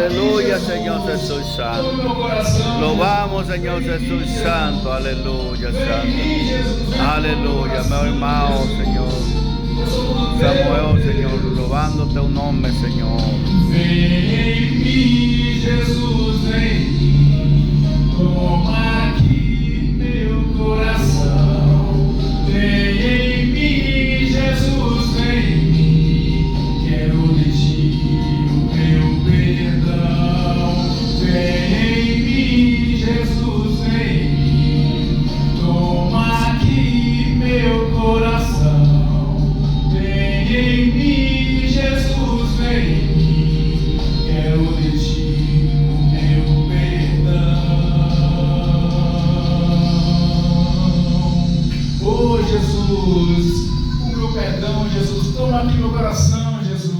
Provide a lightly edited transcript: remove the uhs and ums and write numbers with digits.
Aleluya, Señor Jesús Santo. Louvamos, Señor Jesús Santo. Aleluya, Santo. Aleluya, meu irmão, Señor. Samuel, Señor, louvando teu nome, Señor. Vem em mim, Jesus, vem em mim. Toma aqui meu coração. Vem em mim, Jesus, vem em mim. Quero de ti o meu perdão. Vem em mim, Jesus, vem em mim. Toma aqui meu coração. Vem em mim, Jesus, vem em mim. Quero de ti o meu perdão. Oh Jesus, o meu perdão, Jesus, toma aqui meu coração, Jesus.